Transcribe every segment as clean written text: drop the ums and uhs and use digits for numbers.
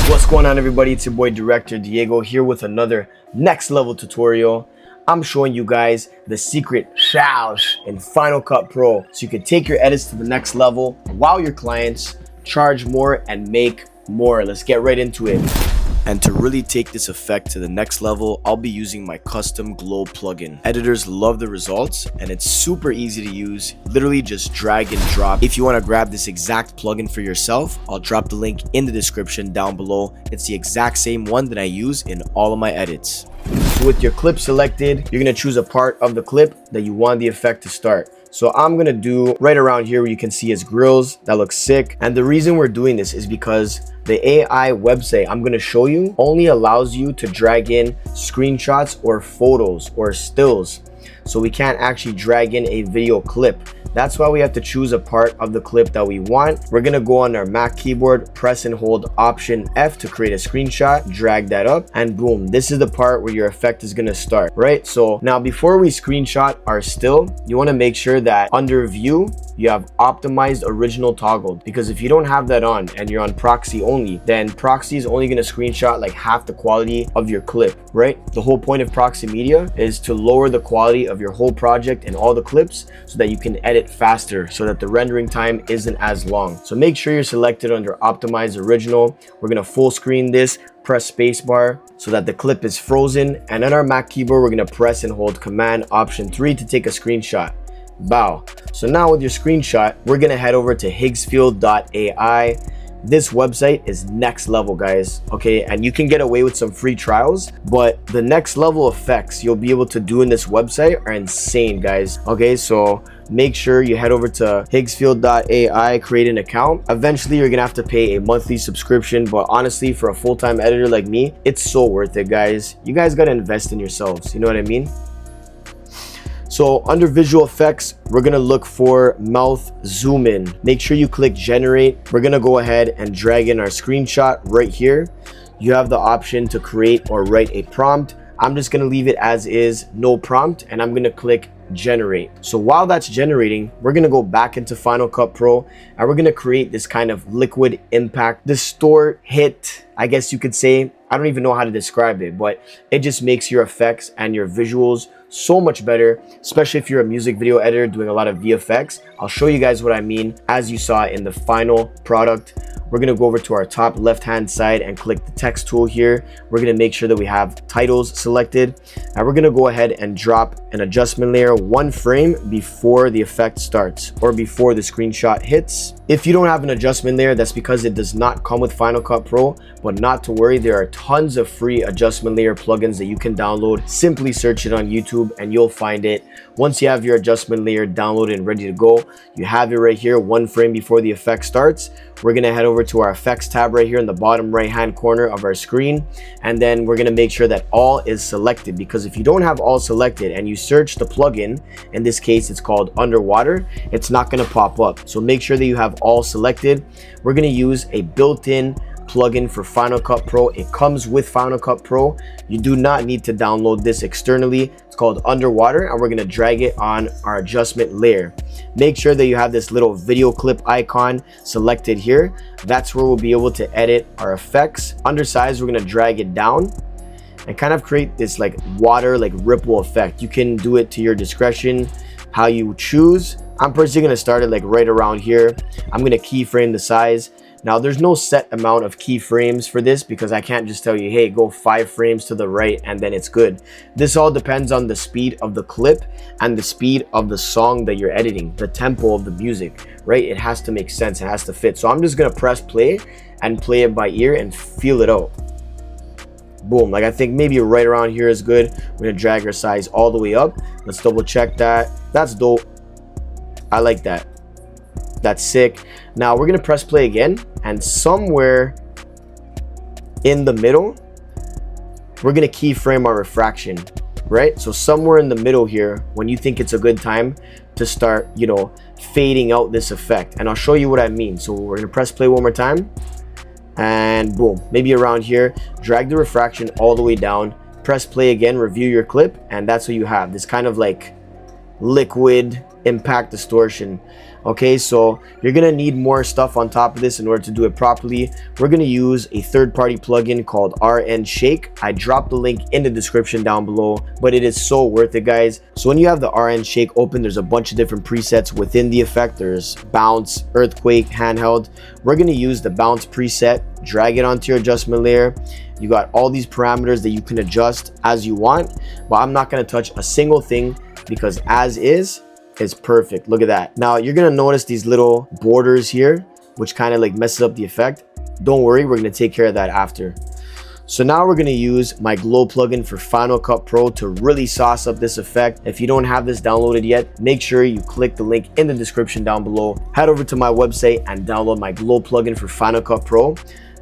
What's going on, everybody? It's your boy Director Diego here with another next level tutorial. I'm showing you guys the secret sauce in Final Cut Pro so you can take your edits to the next level, wow your clients, charge more, and make more. Let's get right into it. And to really take this effect to the next level, I'll be using my custom glow plugin. Editors love the results and it's super easy to use. Literally just drag and drop. If you want to grab this exact plugin for yourself, I'll drop the link in the description down below. It's the exact same one that I use in all of my edits. So with your clip selected, you're going to choose a part of the clip that you want the effect to start. So I'm going to do right around here where you can see his grills. That looks sick. And the reason we're doing this is because the AI website I'm going to show you only allows you to drag in screenshots or photos or stills. So we can't actually drag in a video clip. That's why we have to choose a part of the clip that we want. We're gonna go on our Mac keyboard, press and hold Option F to create a screenshot, drag that up, and boom, this is the part where your effect is gonna start, right? So now before we screenshot our still, you wanna make sure that under View, you have Optimized Original toggled, because if you don't have that on and you're on proxy only, then proxy is only gonna screenshot like half the quality of your clip, right? The whole point of proxy media is to lower the quality of your whole project and all the clips so that you can edit faster, so that the rendering time isn't as long. So make sure you're selected under Optimize Original. We're gonna full screen this, press spacebar so that the clip is frozen, and on our Mac keyboard we're gonna press and hold Command Option 3 to take a screenshot. Bow. So now with your screenshot, we're gonna head over to Higgsfield.ai. This website is next level, guys, okay? And you can get away with some free trials, but the next level effects you'll be able to do in this website are insane, guys, okay? So make sure you head over to Higgsfield.ai, create an account. Eventually you're gonna have to pay a monthly subscription, but honestly, for a full-time editor like me, it's so worth it, guys. You guys gotta invest in yourselves, you know what I mean? So under visual effects, we're gonna look for mouth zoom in. Make sure you click generate. We're gonna go ahead and drag in our screenshot right here. You have the option to create or write a prompt. I'm just gonna leave it as is, no prompt, and I'm gonna click generate. So while that's generating, we're gonna go back into Final Cut Pro and we're gonna create this kind of liquid impact, distort, hit, I guess you could say. I don't even know how to describe it, but it just makes your effects and your visuals so much better, especially if you're a music video editor doing a lot of VFX. I'll show you guys what I mean as you saw in the final product. We're gonna go over to our top left-hand side and click the text tool here. We're gonna make sure that we have titles selected, and we're gonna go ahead and drop an adjustment layer 1 frame before the effect starts or before the screenshot hits. If you don't have an adjustment layer, that's because it does not come with Final Cut Pro, but not to worry, there are tons of free adjustment layer plugins that you can download. Simply search it on YouTube and you'll find it. Once you have your adjustment layer downloaded and ready to go, you have it right here 1 frame before the effect starts. We're gonna head over to our effects tab right here in the bottom right hand corner of our screen, and then we're gonna make sure that all is selected, because if you don't have all selected and you search the plugin, in this case it's called Underwater, it's not gonna pop up. So make sure that you have all selected. We're gonna use a built-in plugin for Final Cut Pro. It comes with Final Cut Pro. You do not need to download this externally. It's called Underwater, and we're gonna drag it on our adjustment layer. Make sure that you have this little video clip icon selected here. That's where we'll be able to edit our effects. Undersize, we're gonna drag it down and kind of create this like water, like ripple effect. You can do it to your discretion, how you choose. I'm personally gonna start it like right around here. I'm gonna keyframe the size. Now there's no set amount of keyframes for this, because I can't just tell you, hey, go 5 frames to the right and then it's good. This all depends on the speed of the clip and the speed of the song that you're editing, the tempo of the music, right? It has to make sense, it has to fit. So I'm just gonna press play and play it by ear and feel it out. Boom, like I think maybe right around here is good. We're gonna drag our size all the way up. Let's double check that. That's dope. I like that. That's sick. Now we're gonna press play again, and somewhere in the middle we're gonna keyframe our refraction, right? So somewhere in the middle here, when you think it's a good time to start, you know, fading out this effect, and I'll show you what I mean. So we're gonna press play one more time, and boom, maybe around here, drag the refraction all the way down, press play again, review your clip, and that's what you have, this kind of like liquid impact distortion. Okay, so you're gonna need more stuff on top of this in order to do it properly. We're gonna use a third-party plugin called RN Shake. I dropped the link in the description down below, but it is so worth it, guys. So when you have the RN Shake open, there's a bunch of different presets within the effect. There's bounce, earthquake, handheld. We're gonna use the bounce preset, drag it onto your adjustment layer. You got all these parameters that you can adjust as you want, but I'm not gonna touch a single thing because as is perfect. Look at that. Now you're gonna notice these little borders here, which kind of like messes up the effect. Don't worry, we're gonna take care of that after. So now we're gonna use my glow plugin for Final Cut Pro to really sauce up this effect. If you don't have this downloaded yet, make sure you click the link in the description down below. Head over to my website and download my glow plugin for Final Cut Pro,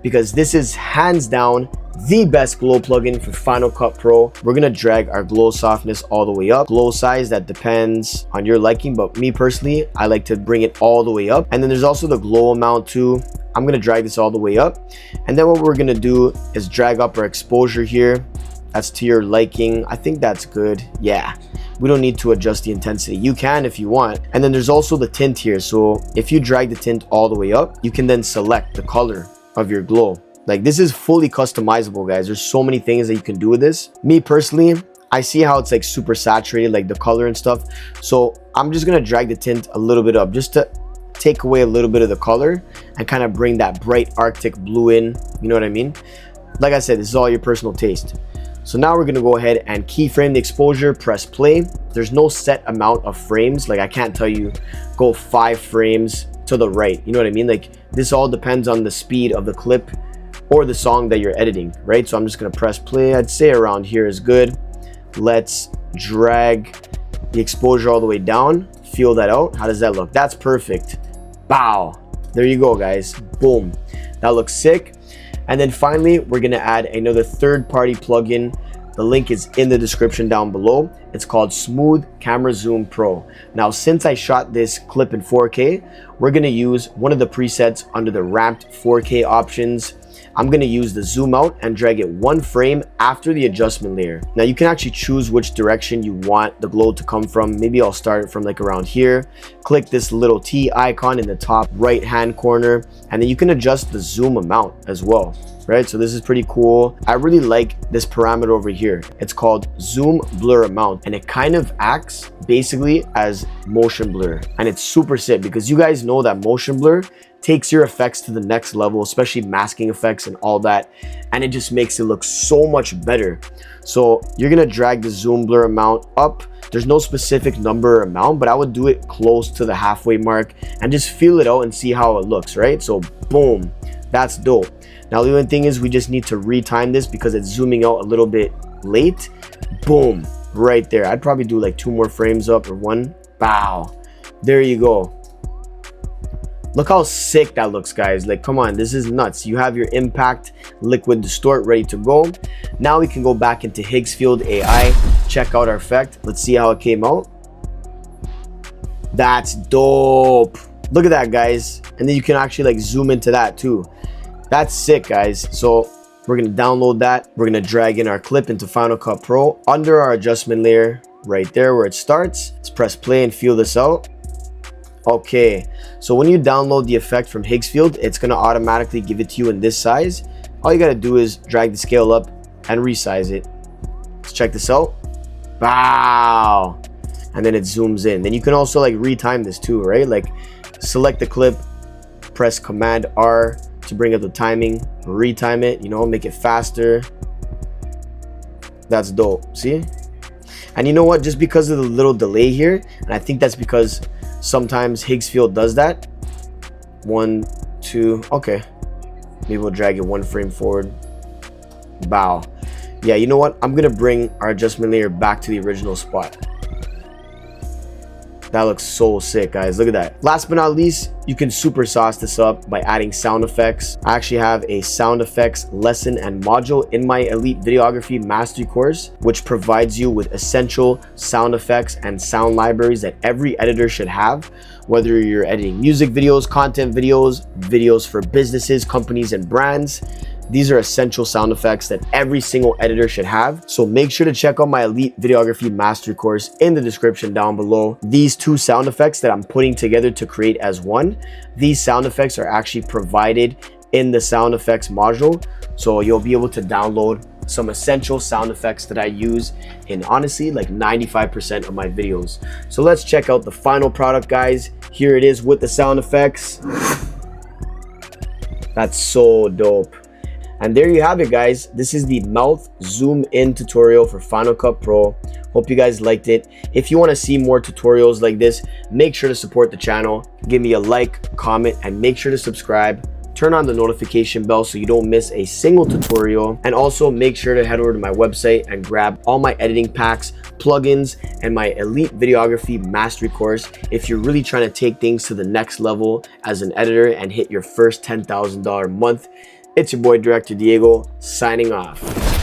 because this is hands down the best glow plugin for Final Cut Pro. We're gonna drag our glow softness all the way up. Glow size, that depends on your liking, but me personally, I like to bring it all the way up. And then there's also the glow amount too. I'm gonna drag this all the way up. And then what we're gonna do is drag up our exposure here. That's to your liking. I think that's good. Yeah, we don't need to adjust the intensity. You can if you want. And then there's also the tint here. So if you drag the tint all the way up, you can then select the color of your glow. Like, this is fully customizable, guys. There's so many things that you can do with this. Me personally, I see how it's like super saturated, like the color and stuff. So I'm just gonna drag the tint a little bit up just to take away a little bit of the color and kind of bring that bright Arctic blue in. You know what I mean? Like I said, this is all your personal taste. So now we're gonna go ahead and keyframe the exposure, press play. There's no set amount of frames. Like, I can't tell you go 5 frames to the right. You know what I mean? Like, this all depends on the speed of the clip or the song that you're editing, right? So I'm just gonna press play. I'd say around here is good. Let's drag the exposure all the way down. Feel that out. How does that look? That's perfect. Bow. There you go, guys. Boom. That looks sick. And then finally, we're gonna add another third-party plugin. The link is in the description down below. It's called Smooth Camera Zoom Pro. Now, since I shot this clip in 4K, we're gonna use one of the presets under the ramped 4K options. I'm gonna use the zoom out and drag it 1 frame after the adjustment layer. Now you can actually choose which direction you want the glow to come from. Maybe I'll start it from like around here. Click this little T icon in the top right hand corner, and then you can adjust the zoom amount as well, right? So this is pretty cool. I really like this parameter over here. It's called zoom blur amount, and it kind of acts basically as motion blur, and it's super sick because you guys know that motion blur takes your effects to the next level, especially masking effects and all that, and it just makes it look so much better. So you're gonna drag the zoom blur amount up. There's no specific number or amount, but I would do it close to the halfway mark and just feel it out and see how it looks, right? So boom, that's dope. Now the only thing is we just need to retime this because it's zooming out a little bit late. Boom, right there. I'd probably do like 2 more frames up or 1. Bow. There you go. Look how sick that looks, guys. Like, come on, this is nuts. You have your impact, liquid distort ready to go. Now we can go back into Higgsfield AI, check out our effect. Let's see how it came out. That's dope. Look at that, guys. And then you can actually like zoom into that too. That's sick, guys. So we're gonna download that. We're gonna drag in our clip into Final Cut Pro under our adjustment layer right there where it starts. Let's press play and feel this out. Okay, so when you download the effect from Higgsfield, it's gonna automatically give it to you in this size. All you gotta do is drag the scale up and resize it. Let's check this out. Wow. And then it zooms in. Then you can also like retime this too, right? Like select the clip, press Command R to bring up the timing, retime it, you know, make it faster. That's dope, see? And you know what, just because of the little delay here, and I think that's because sometimes Higgsfield does that. 1, 2, okay. Maybe we'll drag it 1 frame forward. Bow. Yeah, you know what? I'm gonna bring our adjustment layer back to the original spot. That looks so sick, guys. Look at that. Last but not least, you can super sauce this up by adding sound effects. I actually have a sound effects lesson and module in my Elite Videography Mastery course, which provides you with essential sound effects and sound libraries that every editor should have, whether you're editing music videos, content videos, videos for businesses, companies, and brands. These are essential sound effects that every single editor should have. So make sure to check out my Elite Videography Mastery course in the description down below. These two sound effects that I'm putting together to create as one, these sound effects are actually provided in the sound effects module. So you'll be able to download some essential sound effects that I use in honestly like 95% of my videos. So let's check out the final product, guys. Here it is with the sound effects. That's so dope. And there you have it, guys. This is the mouth zoom in tutorial for Final Cut Pro. Hope you guys liked it. If you want to see more tutorials like this, make sure to support the channel. Give me a like, comment, and make sure to subscribe. Turn on the notification bell so you don't miss a single tutorial. And also make sure to head over to my website and grab all my editing packs, plugins, and my Elite Videography Mastery course if you're really trying to take things to the next level as an editor and hit your first $10,000 month. It's your boy, Director Diego, signing off.